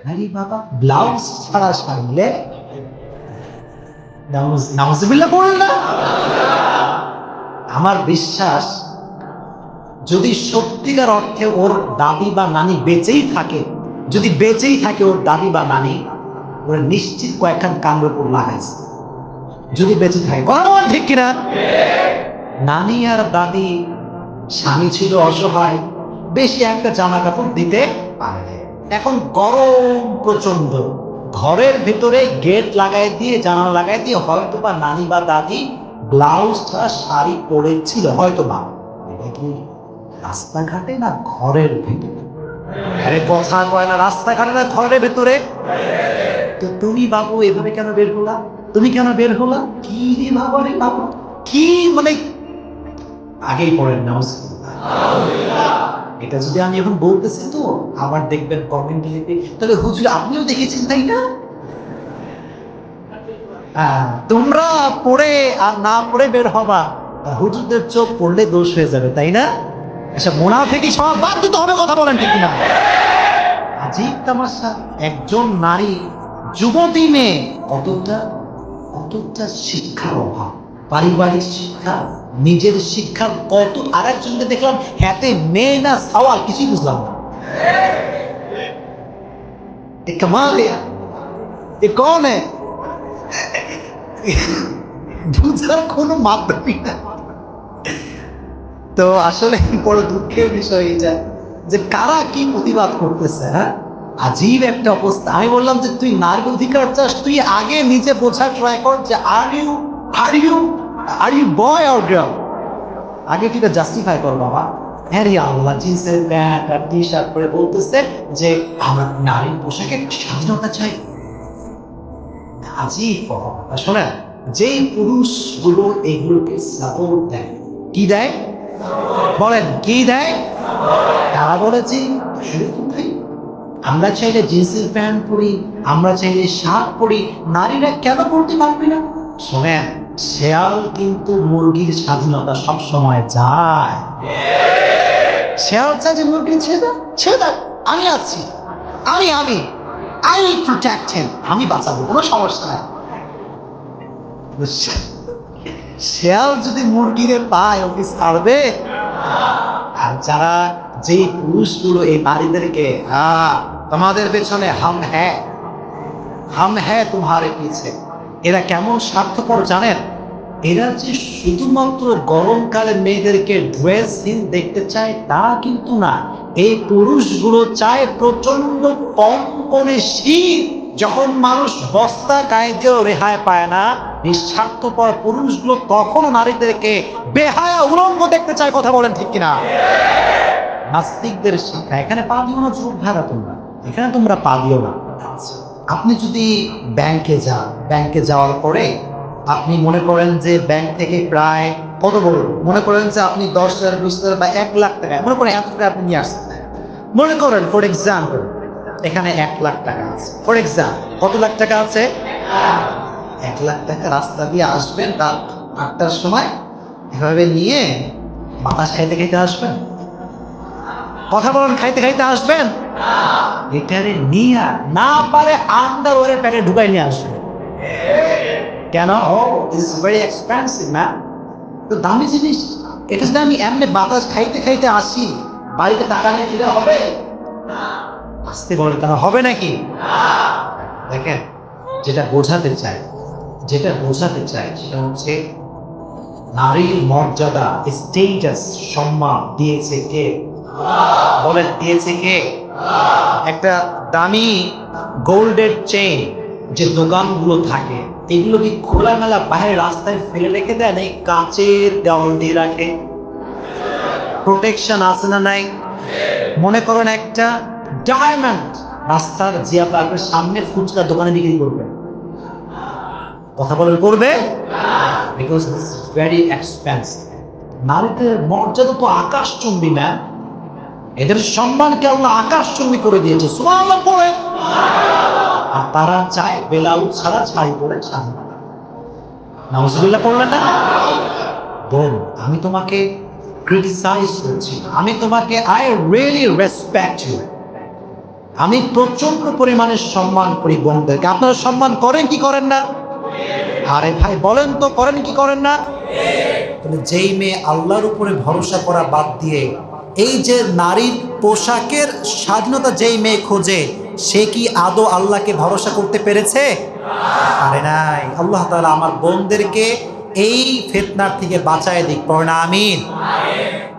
আরে বাবা, ব্লাউজ ছাড়া সারলে নাউজুবিল্লাহ পড়েন না। আমার বিশ্বাস, যদি সত্যিকার অর্থে ওর দাদি বা নানি বেঁচেই থাকে, যদি বেঁচেই থাকে ওর দাদি বা নানি, ওরা নিশ্চিত কয়েকখান কামড়ের উপর লাগাইছে, যদি বেঁচে থাকে। বরাবর ঠিক কিনা? নানি আর দাদি, স্বামী ছিল অসহায়, বেশি একটা জামা কাপড় দিতে পারে না। এখন গরম প্রচন্ড, ঘরের ভিতরে গেট লাগাই দিয়ে, জানালা লাগাই দিয়ে হয়তো বা নানি বা দাদি ব্লাউজ ছাড়া শাড়ি পরেছিল, হয়তো বা। এটা কি রাস্তাঘাটে না ঘরের ভিতরে? আরে কথা কয় না, রাস্তাঘাটে না ঘরের ভিতরে? তো তুমি বাবু এভাবে কেন বের হলা? তুমি কেন বের হলা? কি রে বাবা রে বাবা, কি মানে, আগেই পড়েন নামাজ। এটা যদি আমি এখন বলতেছি তো আবার দেখবেন কমেন্টে লিখে, তাহলে হুজুর আপনিও দেখেছেন তাই না? তোমরা পড়ে আর না পড়ে বের হবা, হুজুরদের চোখ পড়লে দোষ হয়ে যাবে, তাই না? আচ্ছা, মুনাফিকি সব বাদ দিতে হবে, কথা বলেন ঠিক না? আজীব তামাশা, একজন নারী যুবতী মেয়ে, কতটা কতটা শিক্ষার অভাব, পারিবারিক শিক্ষা, নিজের শিক্ষার কত। আর একজনকে দেখলাম হাতে মেয়ে না সওয়াল, কিছুই বুঝলাম না। এ কামাল है, এ कौन है? বুঝার কোনো মাধ্যমই না। তো আসলে বড় দুঃখের বিষয় এটা, যে কারা কি প্রতিবাদ করতেছে। হ্যাঁ, আজীব একটা অবস্থা। আমি বললাম যে তুই নারীর অধিকার চাস, তুই আগে নিজে বোঝার ট্রাই কর যে are you boy or girl. আগে তুই জাস্টিফাই কর বাবা। হ্যাঁ রে আল্লাহ, জিন্সের প্যান্ট আর টি শার্ট পরে বলতেছে যে আমরা নারীর পোশাকে স্বাধীনতা চাই। আজীব কথা। শোনেন, যেই পুরুষগুলো এগুলোকে সাপোর্ট দেয়, কি দেয় বলেন, কি দেয়? তারা বলেছে আসলে কোথায়, আমরা চাইলে জিন্সের প্যান্ট পরি, আমরা চাইলে শার্ট পরি, নারীরা কেন পড়তে পারবে না? শোনেন, শেয়াল কিন্তু মুরগির স্বাধীনতা সব সময় চায়। শেয়াল চায় যে মুরগি ছেড়ে দাও, আমি আছি, আমি আই উইল প্রোটেক্ট হিম, আমি বাঁচাবো, কোনো সমস্যা নাই। শেয়াল যদি মুরগিরে পায়, ওকে ছাড়বে? আর যারা, যেই পুরুষগুলো এই নারীদেরকে তোমাদের পেছনে হাম হ্যাঁ তোমারে পিছে, এরা কেমন স্বার্থপর জানেন? এরা যে শুধুমাত্র গরমকালে মেয়েদেরকে ড্রেসহীন দেখতে চায় তা কিন্তু না, এই পুরুষগুলো চায় প্রচন্ড কনকনে শীত, যখন মানুষ বস্তা গায়ে দিয়েও রেহাই পায় না, নিঃস্বার্থপর পুরুষগুলো তখনও নারীদেরকে বেহায়া উলঙ্গ দেখতে চায়। কথা বলেন ঠিক কিনা? নাস্তিকদের শিক্ষা, এখানে পা দিও না যুবক ভাইরা, তোমরা এখানে তোমরা পা দিও না। আপনি যদি ব্যাংকে যান, ব্যাংকে যাওয়ার পরে আপনি মনে করেন যে ব্যাংক থেকে প্রায় কত বড়, মনে করেন যে আপনি 10,000 20,000 বা 1,00,000 টাকা, মনে করেন এত টাকা আপনি নিয়ে আসছেন। মনে করেন ফর এক্সাম্পল এখানে 1,00,000 টাকা আছে, ফর এক্সাম্পল কত লাখ টাকা আছে? 1,00,000 টাকা রাস্তা দিয়ে আসবেন রাত 8টার সময়, এভাবে নিয়ে বাতাস খাইতে খাইতে আসবেন। কথা বলেন, খাইতে খাইতে আসবেন? এটারে নিয়ে না পারে আন্ডার ওয়ারের প্যাকেট ঢুকাই নিয়ে আসবে। কেন? This is very expensive ma'am. তো দামি জিনিস, এটা যদি আমি এমনি বাতাস খাইতে খাইতে আসি, বাড়িতে টাকা নিয়ে দিলে হবে? আসতে বলে তারা হবে নাকি? দেখেন, যেটা বোঝাতে চাই সেটা হচ্ছে নারীর মর্যাদা, স্টেটাস, সম্মান দিয়েছে কে? বলেন, দিয়েছে কে? একটা দামি গোল্ডের চেইন যে দোকানগুলো থাকে, এগুলো কি খোলামেলা বাইরে রাস্তায় ফেলে রেখে দেয়, নাকি কাঁচের দেওয়াল দিয়ে রাখে? প্রোটেকশন আছে না নাই? মনে করেন একটা ডায়মন্ড রাস্তার জিয়া পার্কের সামনে ফুচকা দোকানে বিক্রি করবে, কথা বলেন করবে? Because this is very expensive. নারীদের মর্যাদা তো আকাশচুম্বী না, এদের সম্মানকে আল্লাহ আকাশচুম্বী করে দিয়েছে, সুবহানাল্লাহ পড়ে। আর তারা চায় ব্লাউজ ছাড়া শাড়ি পরে স্বাধীনতা। নাউজুবিল্লাহ পড়লেন না? বোন, আমি তোমাকে ক্রিটিসাইজ করছি, আমি তোমাকে আই রিয়েলি রেসপেক্ট ইউ, আমি প্রচন্ড পরিমাণে সম্মান করি বোনদেরকে। আপনারা সম্মান করেন কি করেন না? আরে ভাই বলেন তো, করেন কি করেন না? তাহলে যেই মেয়ে আল্লাহর উপরে ভরসা করা বাদ দিয়ে এই যে নারীর পোশাকের স্বাধীনতা যেই মেয়ে খোঁজে, সে কি আদৌ আল্লাহকে ভরসা করতে পেরেছে? আরে নাই। আল্লাহ তাআলা আমার বোনদেরকে এই ফিতনার থেকে বাঁচায় দিক, পড়না আমিন।